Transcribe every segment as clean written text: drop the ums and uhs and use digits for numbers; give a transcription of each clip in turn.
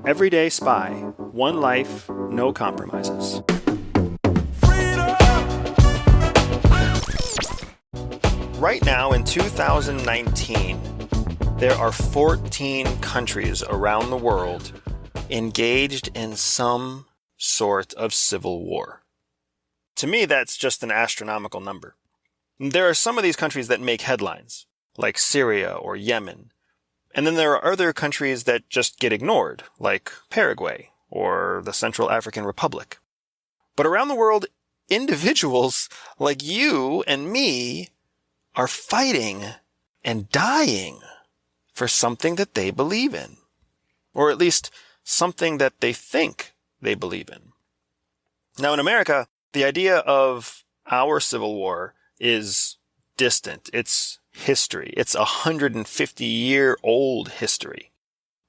Everyday Spy. One life, no compromises. Right now in 2019, there are 14 countries around the world engaged in some sort of civil war. To me, that's just an astronomical number. There are some of these countries that make headlines, like Syria or Yemen. And then there are other countries that just get ignored, like Paraguay or the Central African Republic. But around the world, individuals like you and me are fighting and dying for something that they believe in, or at least something that they think they believe in. Now in America, the idea of our Civil War is distant. It's history. It's 150-year-old history.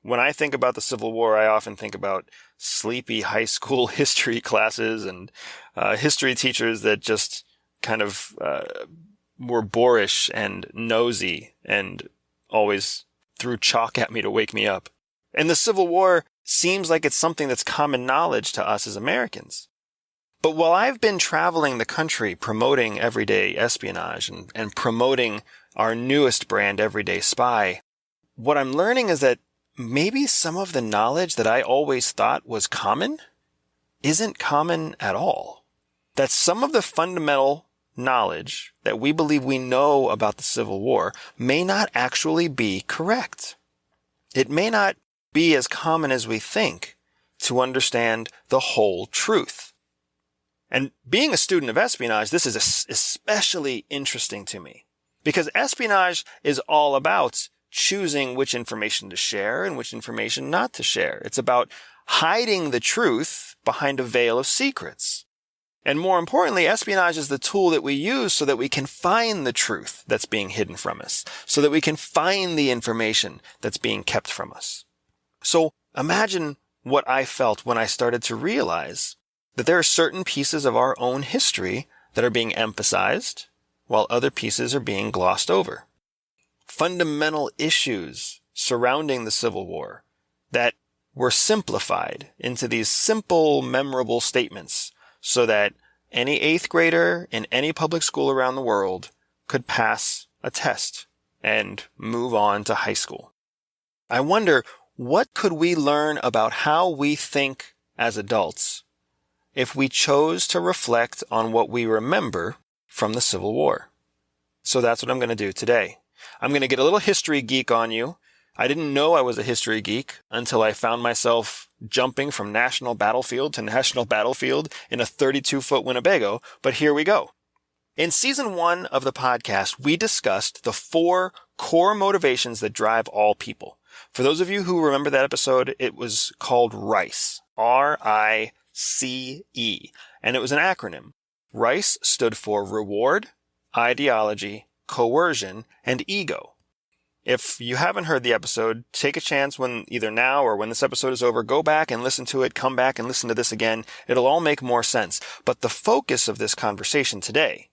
When I think about the Civil War, I often think about sleepy high school history classes and history teachers that just kind of were boorish and nosy and always threw chalk at me to wake me up. And the Civil War seems like it's something that's common knowledge to us as Americans. But while I've been traveling the country promoting everyday espionage and promoting our newest brand, Everyday Spy, what I'm learning is that maybe some of the knowledge that I always thought was common isn't common at all. That some of the fundamental knowledge that we believe we know about the Civil War may not actually be correct. It may not be as common as we think to understand the whole truth. And being a student of espionage, this is especially interesting to me because espionage is all about choosing which information to share and which information not to share. It's about hiding the truth behind a veil of secrets. And more importantly, espionage is the tool that we use so that we can find the truth that's being hidden from us, so that we can find the information that's being kept from us. So imagine what I felt when I started to realize that there are certain pieces of our own history that are being emphasized while other pieces are being glossed over. Fundamental issues surrounding the Civil War that were simplified into these simple, memorable statements so that any 8th grader in any public school around the world could pass a test and move on to high school. I wonder, what could we learn about how we think as adults if we chose to reflect on what we remember from the Civil War? So that's what I'm going to do today. I'm going to get a little history geek on you. I didn't know I was a history geek until I found myself jumping from national battlefield to national battlefield in a 32-foot Winnebago, but here we go. In season 1 of the podcast, we discussed the 4 core motivations that drive all people. For those of you who remember that episode, it was called R.I.C.E, R-I-C-E, and it was an acronym. R.I.C.E stood for reward, ideology, coercion, and ego. If you haven't heard the episode, take a chance when either now or when this episode is over, go back and listen to it, come back and listen to this again. It'll all make more sense. But the focus of this conversation today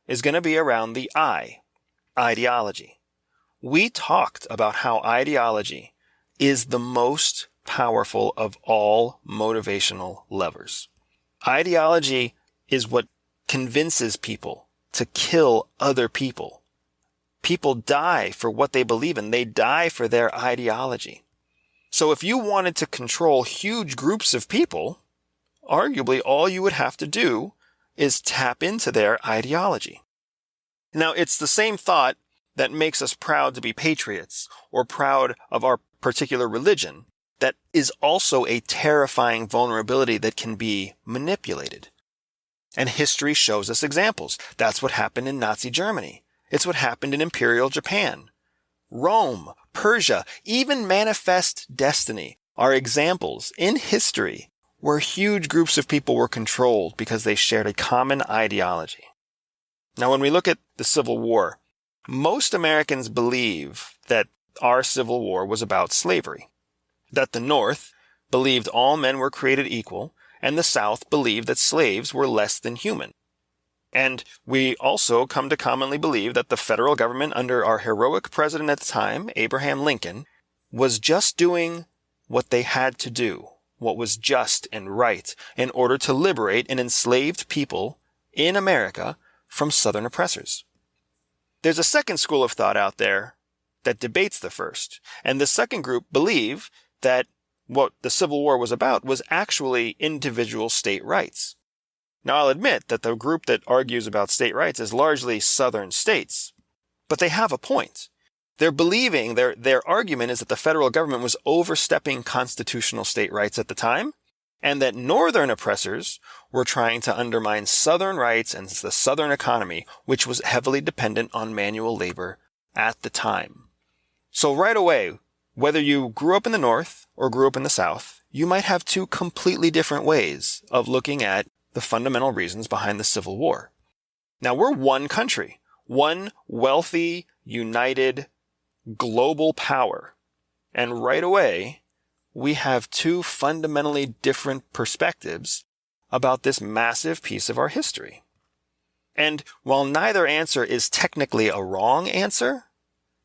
is going to be around the I, ideology. We talked about how ideology is the most powerful of all motivational levers. Ideology is what convinces people to kill other people. People die for what they believe in. They die for their ideology. So if you wanted to control huge groups of people, arguably all you would have to do is tap into their ideology. Now, it's the same thought that makes us proud to be patriots or proud of our particular religion that is also a terrifying vulnerability that can be manipulated. And history shows us examples. That's what happened in Nazi Germany. It's what happened in Imperial Japan. Rome, Persia, even Manifest Destiny are examples in history where huge groups of people were controlled because they shared a common ideology. Now, when we look at the Civil War, most Americans believe that our Civil War was about slavery, that the North believed all men were created equal, and the South believed that slaves were less than human. And we also come to commonly believe that the federal government under our heroic president at the time, Abraham Lincoln, was just doing what they had to do, what was just and right, in order to liberate an enslaved people in America from Southern oppressors. There's a second school of thought out there that debates the first, and the second group believe that what the Civil War was about was actually individual state rights. Now, I'll admit that the group that argues about state rights is largely Southern states, but they have a point. They're believing, their argument is that the federal government was overstepping constitutional state rights at the time, and that Northern oppressors were trying to undermine Southern rights and the Southern economy, which was heavily dependent on manual labor at the time. So right away, whether you grew up in the North or grew up in the South, you might have two completely different ways of looking at the fundamental reasons behind the Civil War. Now, we're one country, one wealthy, united, global power. And right away, we have two fundamentally different perspectives about this massive piece of our history. And while neither answer is technically a wrong answer,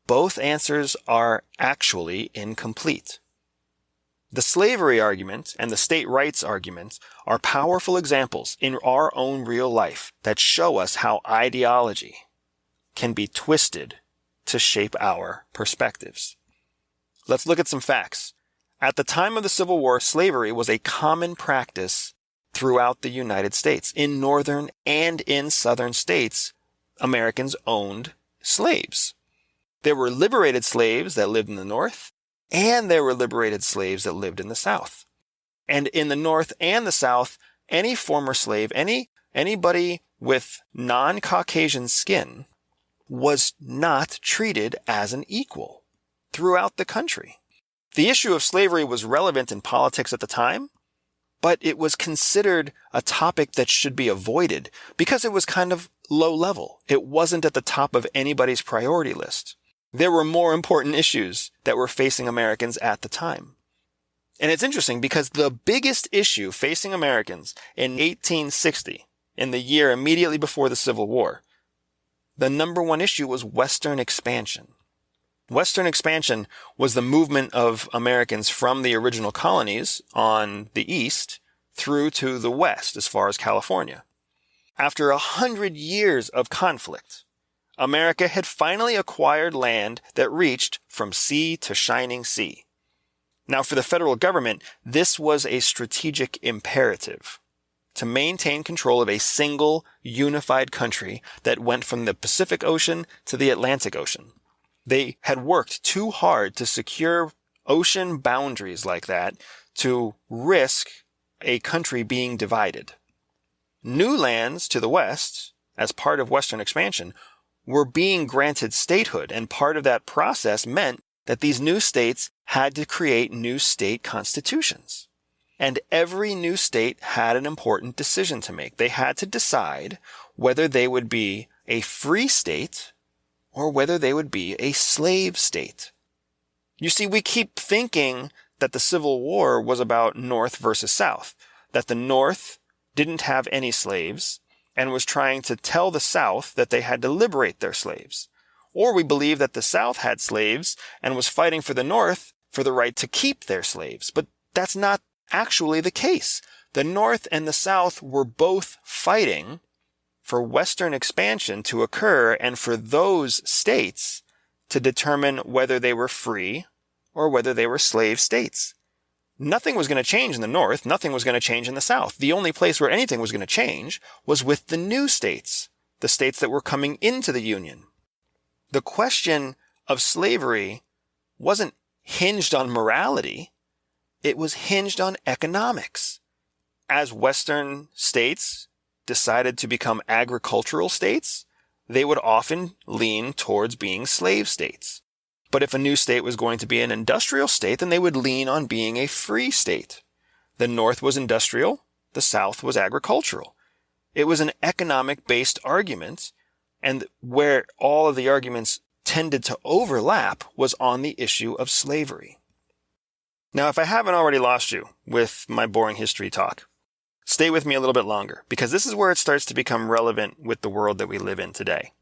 both answers are actually incomplete. The slavery argument and the state rights argument are powerful examples in our own real life that show us how ideology can be twisted to shape our perspectives. Let's look at some facts. At the time of the Civil War, slavery was a common practice throughout the United States. In northern and in southern states, Americans owned slaves. There were liberated slaves that lived in the North, and there were liberated slaves that lived in the South. And in the North and the South, any former slave, anybody with non-Caucasian skin was not treated as an equal throughout the country. The issue of slavery was relevant in politics at the time, but it was considered a topic that should be avoided because it was kind of low level. It wasn't at the top of anybody's priority list. There were more important issues that were facing Americans at the time. And it's interesting because the biggest issue facing Americans in 1860, in the year immediately before the Civil War, the number one issue was Western expansion. Western expansion was the movement of Americans from the original colonies on the east through to the west as far as California. After 100 years of conflict, America had finally acquired land that reached from sea to shining sea. Now, for the federal government, this was a strategic imperative to maintain control of a single, unified country that went from the Pacific Ocean to the Atlantic Ocean. They had worked too hard to secure ocean boundaries like that to risk a country being divided. New lands to the west, as part of Western expansion, were being granted statehood, and part of that process meant that these new states had to create new state constitutions. And every new state had an important decision to make. They had to decide whether they would be a free state or whether they would be a slave state. You see, we keep thinking that the Civil War was about North versus South, that the North didn't have any slaves and was trying to tell the South that they had to liberate their slaves. Or we believe that the South had slaves and was fighting for the North for the right to keep their slaves. But that's not actually the case. The North and the South were both fighting for Western expansion to occur and for those states to determine whether they were free or whether they were slave states. Nothing was going to change in the North. Nothing was going to change in the South. The only place where anything was going to change was with the new states, the states that were coming into the Union. The question of slavery wasn't hinged on morality. It was hinged on economics. As Western states decided to become agricultural states, they would often lean towards being slave states. But if a new state was going to be an industrial state, then they would lean on being a free state. The North was industrial, the South was agricultural. It was an economic-based argument, and where all of the arguments tended to overlap was on the issue of slavery. Now, if I haven't already lost you with my boring history talk, stay with me a little bit longer, because this is where it starts to become relevant with the world that we live in today.